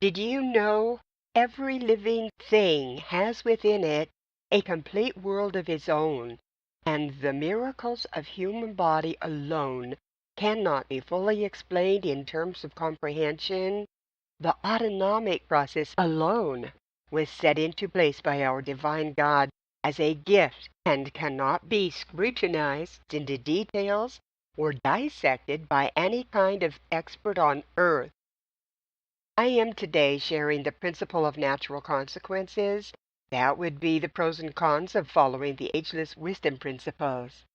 Did you know every living thing has within it a complete world of its own, and the miracles of human body alone cannot be fully explained in terms of comprehension? The autonomic process alone was set into place by our divine God as a gift and cannot be scrutinized into details or dissected by any kind of expert on earth. I am today sharing the principle of natural consequences. That would be the pros and cons of following the Ageless Wisdom Principles.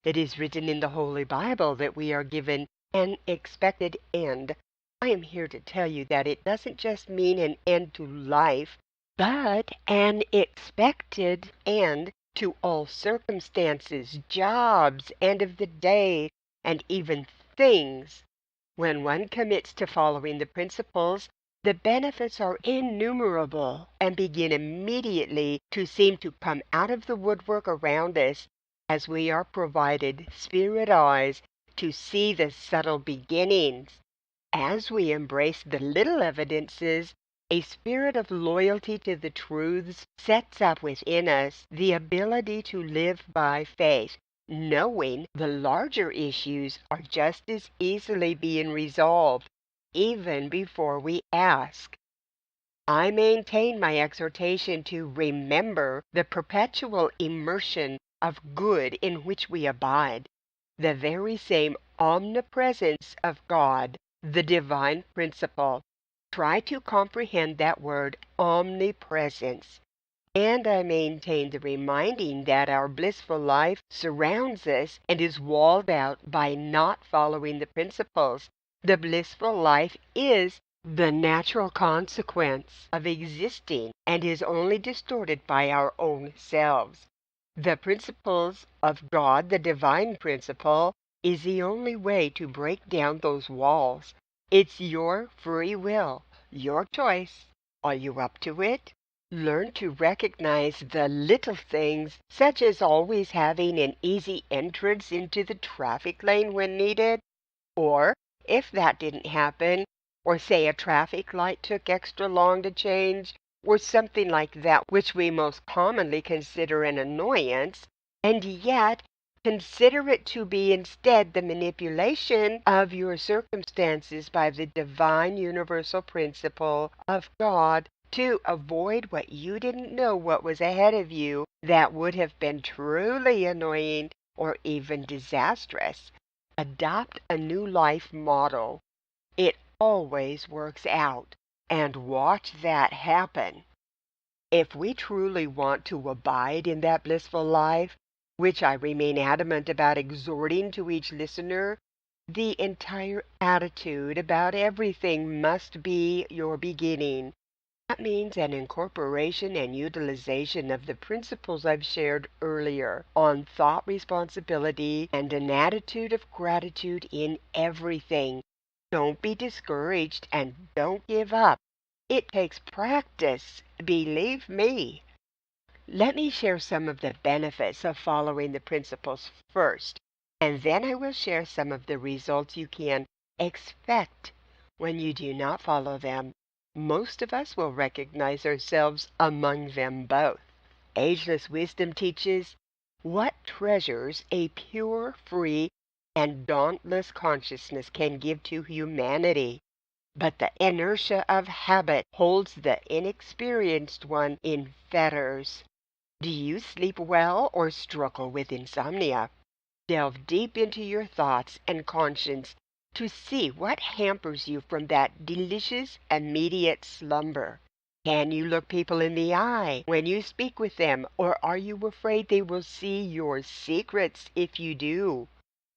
It is written in the Holy Bible that we are given an expected end. I am here to tell you that it doesn't just mean an end to life, but an expected end to all circumstances, jobs, end of the day, and even things. When one commits to following the principles, the benefits are innumerable and begin immediately to seem to come out of the woodwork around us as we are provided spirit eyes to see the subtle beginnings. As we embrace the little evidences, a spirit of loyalty to the truths sets up within us the ability to live by faith, knowing the larger issues are just as easily being resolved, even before we ask. I maintain my exhortation to remember the perpetual immersion of good in which we abide, the very same omnipresence of God, the divine principle. Try to comprehend that word omnipresence. And I maintain the reminding that our blissful life surrounds us and is walled out by not following the principles. The blissful life is the natural consequence of existing and is only distorted by our own selves. The principles of God, the divine principle, is the only way to break down those walls. It's your free will, your choice. Are you up to it? Learn to recognize the little things, such as always having an easy entrance into the traffic lane when needed. Or, if that didn't happen, or say a traffic light took extra long to change, or something like that which we most commonly consider an annoyance, and yet consider it to be instead the manipulation of your circumstances by the divine universal principle of God to avoid what you didn't know what was ahead of you that would have been truly annoying or even disastrous. Adopt a new life model. It always works out, and watch that happen. If we truly want to abide in that blissful life, which I remain adamant about exhorting to each listener, the entire attitude about everything must be your beginning. That means an incorporation and utilization of the principles I've shared earlier on thought responsibility and an attitude of gratitude in everything. Don't be discouraged and don't give up. It takes practice, believe me. Let me share some of the benefits of following the principles first, and then I will share some of the results you can expect when you do not follow them. Most of us will recognize ourselves among them both. Ageless Wisdom teaches what treasures a pure, free, and dauntless consciousness can give to humanity. But the inertia of habit holds the inexperienced one in fetters. Do you sleep well or struggle with insomnia? Delve deep into your thoughts and conscience to see what hampers you from that delicious immediate slumber. Can you look people in the eye when you speak with them, or are you afraid they will see your secrets if you do?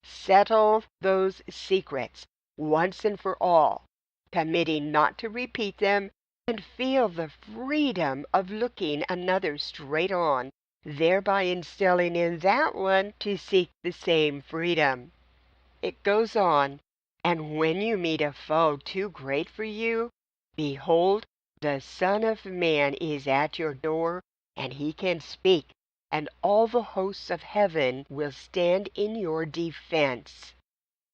Settle those secrets once and for all, committing not to repeat them, and feel the freedom of looking another straight on, thereby instilling in that one to seek the same freedom. It goes on, and when you meet a foe too great for you, behold, the Son of Man is at your door, and he can speak, and all the hosts of heaven will stand in your defense.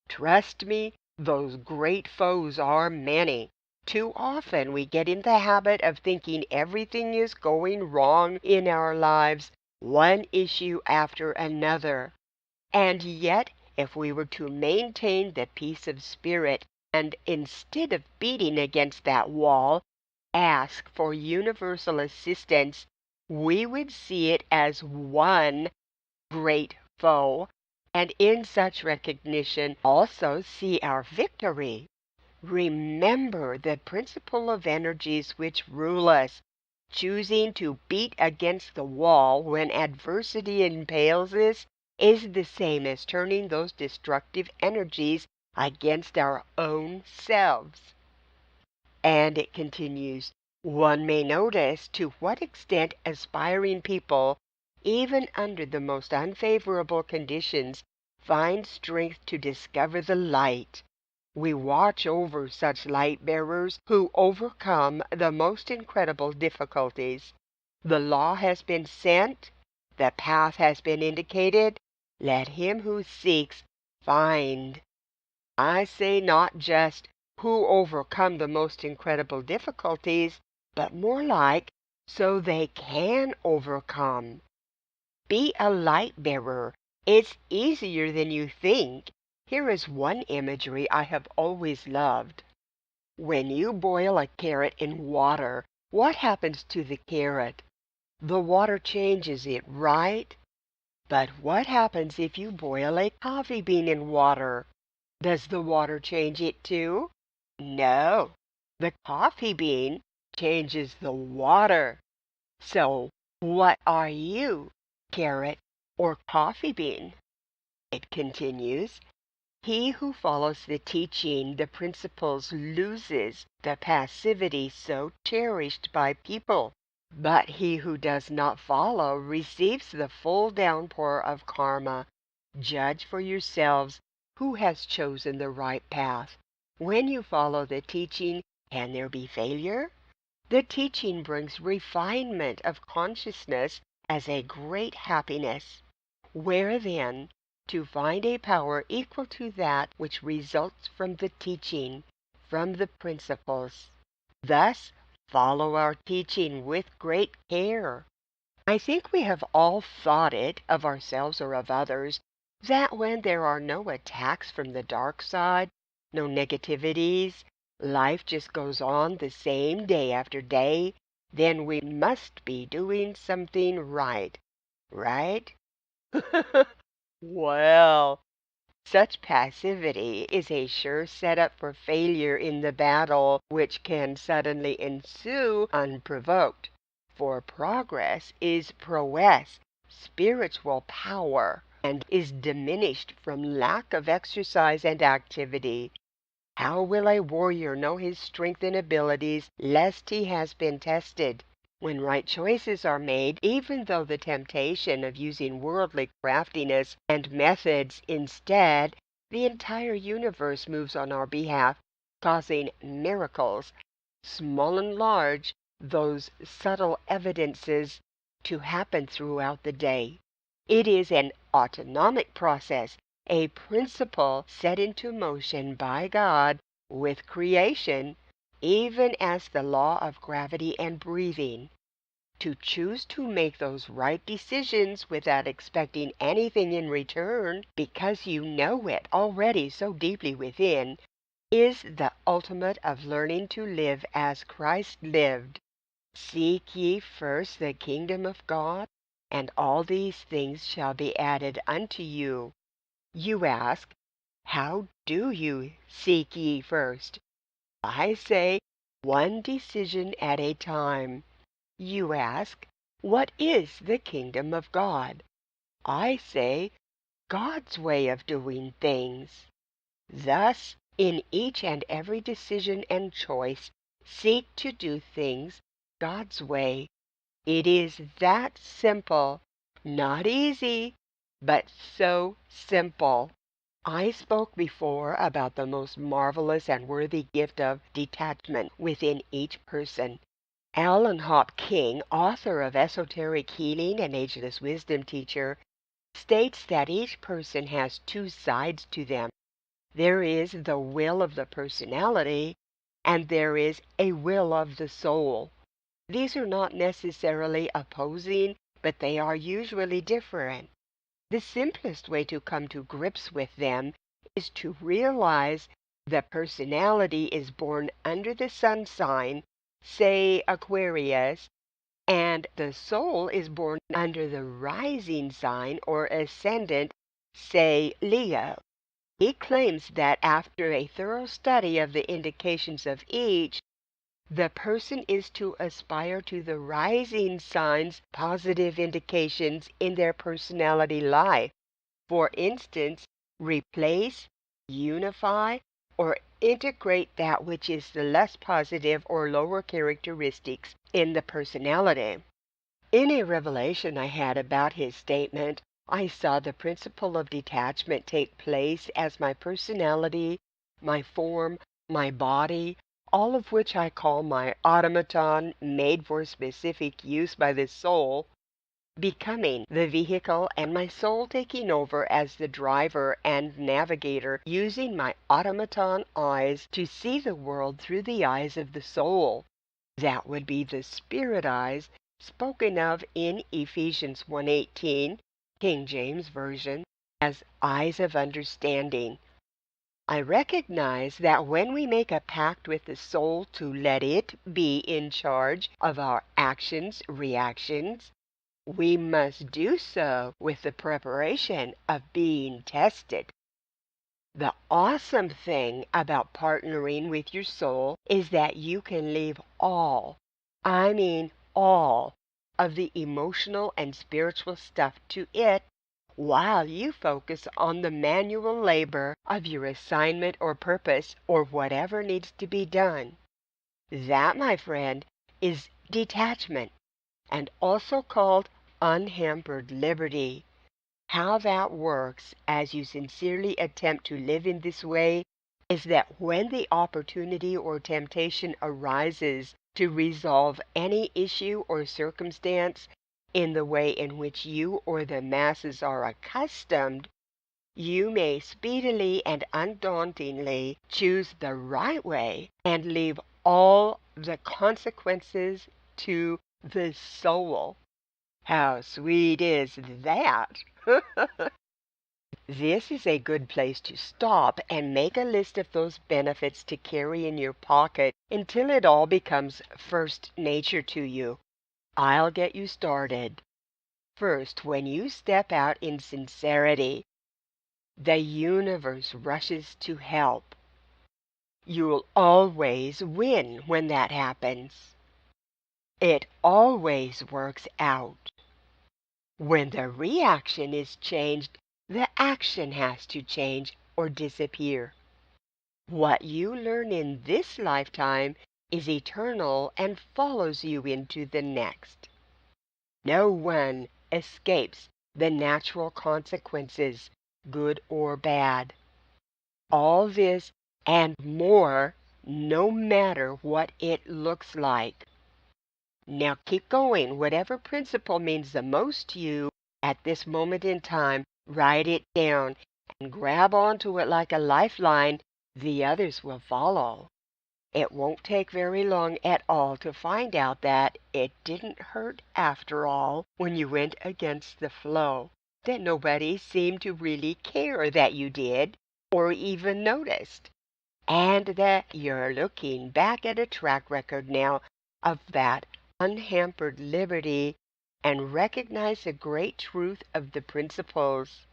Trust me, those great foes are many. Too often we get in the habit of thinking everything is going wrong in our lives, one issue after another. And yet, if we were to maintain the peace of spirit and instead of beating against that wall, ask for universal assistance, we would see it as one great foe, and in such recognition also see our victory. Remember the principle of energies which rule us. Choosing to beat against the wall when adversity impales us is the same as turning those destructive energies against our own selves. And it continues, one may notice to what extent aspiring people, even under the most unfavorable conditions, find strength to discover the light. We watch over such light bearers who overcome the most incredible difficulties. The law has been sent, the path has been indicated. Let him who seeks find. I say not just who overcome the most incredible difficulties, but more like so they can overcome. Be a light bearer. It's easier than you think. Here is one imagery I have always loved. When you boil a carrot in water, what happens to the carrot? The water changes it, right? But what happens if you boil a coffee bean in water? Does the water change it too? No. The coffee bean changes the water. So, what are you, carrot or coffee bean? It continues, he who follows the teaching, the principles, loses the passivity so cherished by people. But he who does not follow receives the full downpour of karma. Judge for yourselves who has chosen the right path. When you follow the teaching, can there be failure? The teaching brings refinement of consciousness as a great happiness. Where then to find a power equal to that which results from the teaching, from the principles? Thus, follow our teaching with great care. I think we have all thought it, of ourselves or of others, that when there are no attacks from the dark side, no negativities, life just goes on the same day after day, then we must be doing something right. Right? Well, such passivity is a sure setup for failure in the battle which can suddenly ensue unprovoked. For progress is prowess, spiritual power, and is diminished from lack of exercise and activity. How will a warrior know his strength and abilities lest he has been tested? When right choices are made, even though the temptation of using worldly craftiness and methods instead, the entire universe moves on our behalf, causing miracles, small and large, those subtle evidences, to happen throughout the day. It is an autonomic process, a principle set into motion by God with creation, even as the law of gravity and breathing. To choose to make those right decisions without expecting anything in return, because you know it already so deeply within, is the ultimate of learning to live as Christ lived. Seek ye first the kingdom of God, and all these things shall be added unto you. You ask, how do you seek ye first? I say, one decision at a time. You ask, what is the kingdom of God? I say, God's way of doing things. Thus, in each and every decision and choice, seek to do things God's way. It is that simple, not easy, but so simple. I spoke before about the most marvelous and worthy gift of detachment within each person. Alan Hop King, author of Esoteric Healing and Ageless Wisdom teacher, states that each person has two sides to them. There is the will of the personality, and there is a will of the soul. These are not necessarily opposing, but they are usually different. The simplest way to come to grips with them is to realize the personality is born under the sun sign, say Aquarius, and the soul is born under the rising sign or ascendant, say Leo. He claims that after a thorough study of the indications of each, the person is to aspire to the rising sign's positive indications in their personality life. For instance, replace, unify, or integrate that which is the less positive or lower characteristics in the personality. In a revelation I had about his statement, I saw the principle of detachment take place as my personality, my form, my body, all of which I call my automaton made for specific use by the soul, becoming the vehicle and my soul taking over as the driver and navigator, using my automaton eyes to see the world through the eyes of the soul. That would be the spirit eyes spoken of in Ephesians 1:18, King James Version, as eyes of understanding. I recognize that when we make a pact with the soul to let it be in charge of our actions, reactions, we must do so with the preparation of being tested. The awesome thing about partnering with your soul is that you can leave all, I mean all, of the emotional and spiritual stuff to it while you focus on the manual labor of your assignment or purpose or whatever needs to be done. That, my friend, is detachment, and also called unhampered liberty. How that works as you sincerely attempt to live in this way is that when the opportunity or temptation arises to resolve any issue or circumstance in the way in which you or the masses are accustomed, you may speedily and undauntingly choose the right way and leave all the consequences to the soul. How sweet is that? This is a good place to stop and make a list of those benefits to carry in your pocket until it all becomes first nature to you. I'll get you started. First, when you step out in sincerity, the universe rushes to help. You'll always win when that happens. It always works out. When the reaction is changed, the action has to change or disappear. What you learn in this lifetime is eternal and follows you into the next. No one escapes the natural consequences, good or bad. All this and more, no matter what it looks like. Now keep going. Whatever principle means the most to you at this moment in time, write it down and grab onto it like a lifeline. The others will follow. It won't take very long at all to find out that it didn't hurt after all when you went against the flow, that nobody seemed to really care that you did or even noticed, and that you're looking back at a track record now of that unhampered liberty and recognize the great truth of the principles.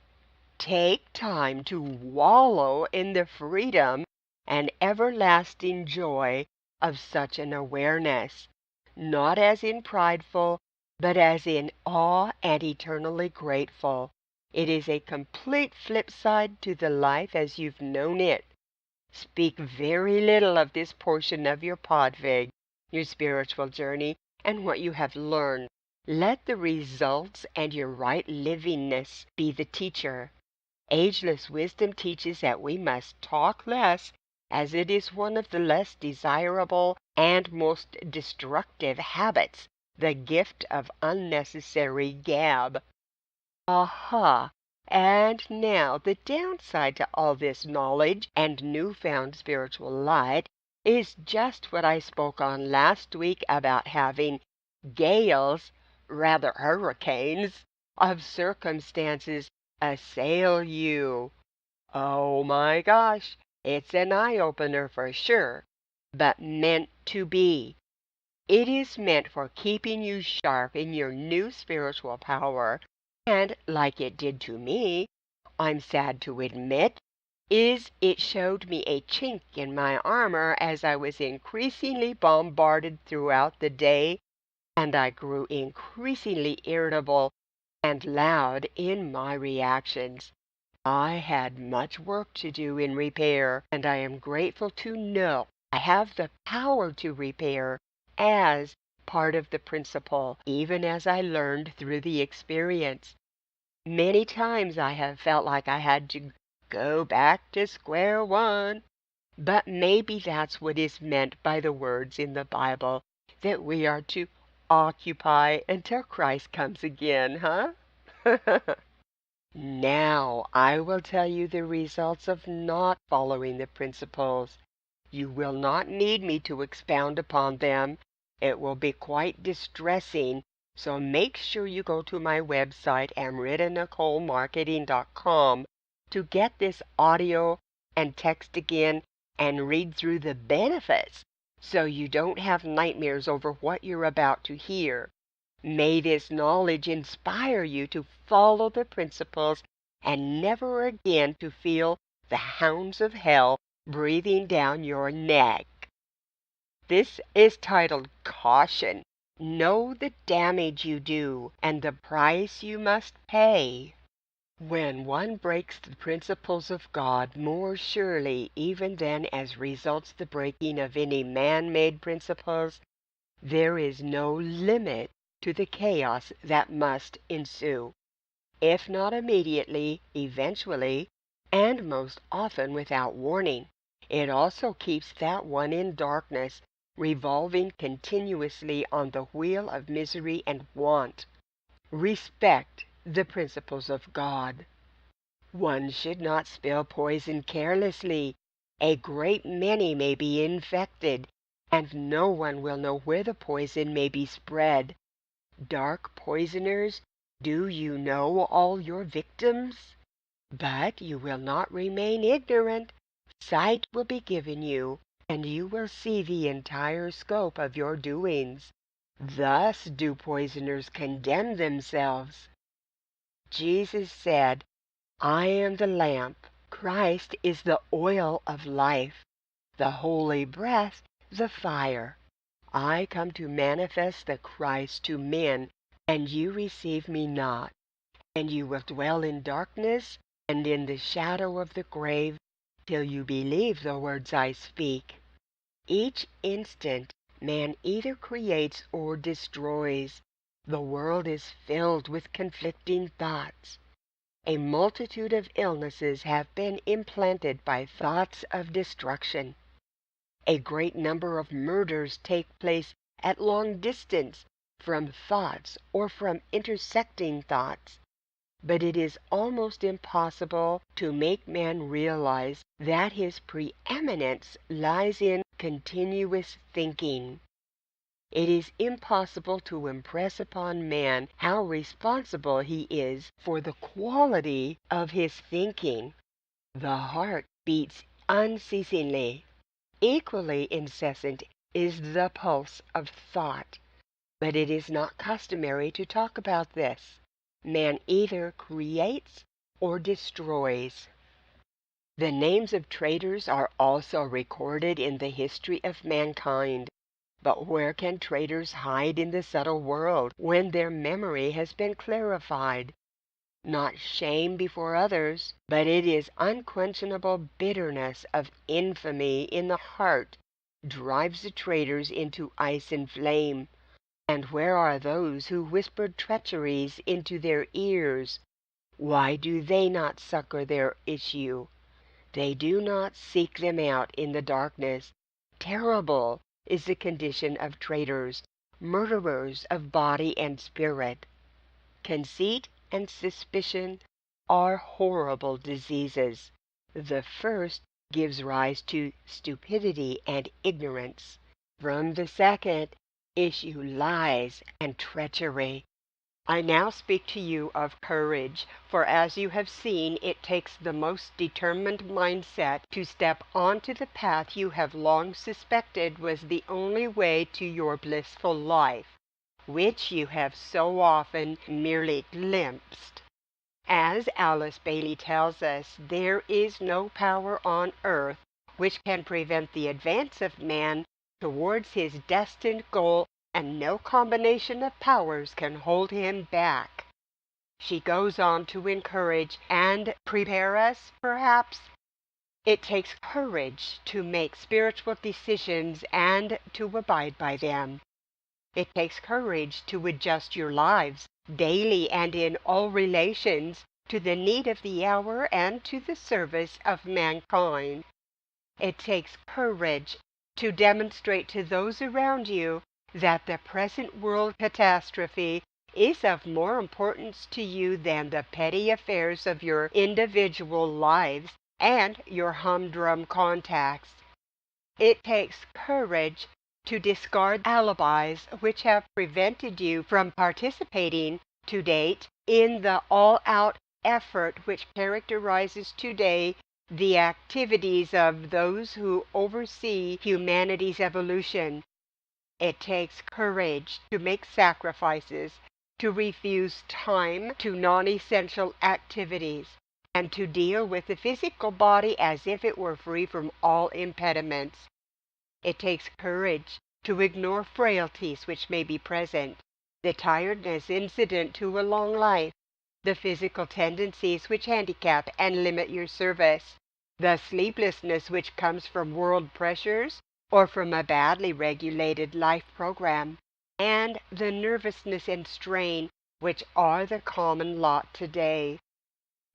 Take time to wallow in the freedom and everlasting joy of such an awareness, not as in prideful, but as in awe and eternally grateful. It is a complete flip side to the life as you've known it. Speak very little of this portion of your podvig, your spiritual journey, and what you have learned. Let the results and your right livingness be the teacher. Ageless wisdom teaches that we must talk less, as it is one of the less desirable and most destructive habits, the gift of unnecessary gab. Aha! And now the downside to all this knowledge and newfound spiritual light is just what I spoke on last week about having gales, rather hurricanes, of circumstances assail you. Oh my gosh, it's an eye-opener for sure, but meant to be. It is meant for keeping you sharp in your new spiritual power, and like it did to me, I'm sad to admit, it showed me a chink in my armor as I was increasingly bombarded throughout the day, and I grew increasingly irritable and loud in my reactions. I had much work to do in repair, and I am grateful to know I have the power to repair as part of the principle, even as I learned through the experience. Many times I have felt like I had to go back to square one, but maybe that's what is meant by the words in the Bible that we are to occupy until Christ comes again, huh? Now I will tell you the results of not following the principles. You will not need me to expound upon them. It will be quite distressing, so make sure you go to my website, amritanicolemarketing.com, to get this audio and text again and read through the benefits so you don't have nightmares over what you're about to hear. May this knowledge inspire you to follow the principles and never again to feel the hounds of hell breathing down your neck. This is titled Caution. Know the damage you do and the price you must pay. When one breaks the principles of God more surely even than as results the breaking of any man-made principles, there is no limit to the chaos that must ensue, if not immediately, eventually, and most often without warning. It also keeps that one in darkness, revolving continuously on the wheel of misery and want. Respect the principles of God. One should not spill poison carelessly. A great many may be infected, and no one will know where the poison may be spread. Dark poisoners, do you know all your victims? But you will not remain ignorant. Sight will be given you, and you will see the entire scope of your doings. Thus do poisoners condemn themselves. Jesus said, I am the lamp. Christ is the oil of life, the holy breath, the fire. I come to manifest the Christ to men, and you receive me not. And you will dwell in darkness and in the shadow of the grave till you believe the words I speak. Each instant man either creates or destroys. The world is filled with conflicting thoughts. A multitude of illnesses have been implanted by thoughts of destruction. A great number of murders take place at long distance from thoughts or from intersecting thoughts. But it is almost impossible to make man realize that his preeminence lies in continuous thinking. It is impossible to impress upon man how responsible he is for the quality of his thinking. The heart beats unceasingly. Equally incessant is the pulse of thought. But it is not customary to talk about this. Man either creates or destroys. The names of traitors are also recorded in the history of mankind. But where can traitors hide in the subtle world when their memory has been clarified? Not shame before others, but it is unquenchable bitterness of infamy in the heart drives the traitors into ice and flame. And where are those who whispered treacheries into their ears? Why do they not succor their issue? They do not seek them out in the darkness. Terrible is the condition of traitors, murderers of body and spirit. Conceit and suspicion are horrible diseases. The first gives rise to stupidity and ignorance. From the second issue lies and treachery. I now speak to you of courage, for as you have seen, it takes the most determined mindset to step onto the path you have long suspected was the only way to your blissful life, which you have so often merely glimpsed. As Alice Bailey tells us, there is no power on earth which can prevent the advance of man towards his destined goal, and no combination of powers can hold him back. She goes on to encourage and prepare us, perhaps. It takes courage to make spiritual decisions and to abide by them. It takes courage to adjust your lives, daily and in all relations, to the need of the hour and to the service of mankind. It takes courage to demonstrate to those around you that the present world catastrophe is of more importance to you than the petty affairs of your individual lives and your humdrum contacts. It takes courage to discard alibis which have prevented you from participating to date in the all-out effort which characterizes today the activities of those who oversee humanity's evolution. It takes courage to make sacrifices, to refuse time to non-essential activities, and to deal with the physical body as if it were free from all impediments. It takes courage to ignore frailties which may be present, the tiredness incident to a long life, the physical tendencies which handicap and limit your service, the sleeplessness which comes from world pressures or from a badly regulated life program, and the nervousness and strain which are the common lot today.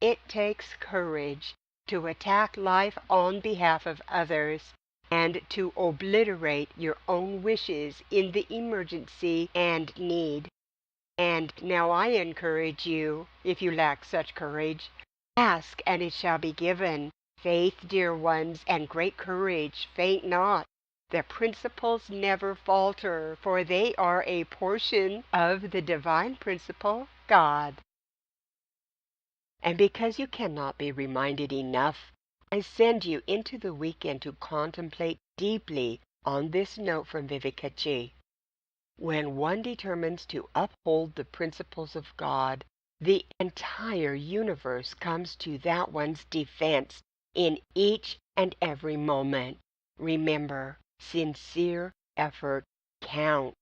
It takes courage to attack life on behalf of others and to obliterate your own wishes in the emergency and need. And now I encourage you, if you lack such courage, ask and it shall be given. Faith, dear ones, and great courage, faint not. The principles never falter, for they are a portion of the divine principle, God. And because you cannot be reminded enough, I send you into the weekend to contemplate deeply on this note from Vivekaji. When one determines to uphold the principles of God, the entire universe comes to that one's defense in each and every moment. Remember, sincere effort counts.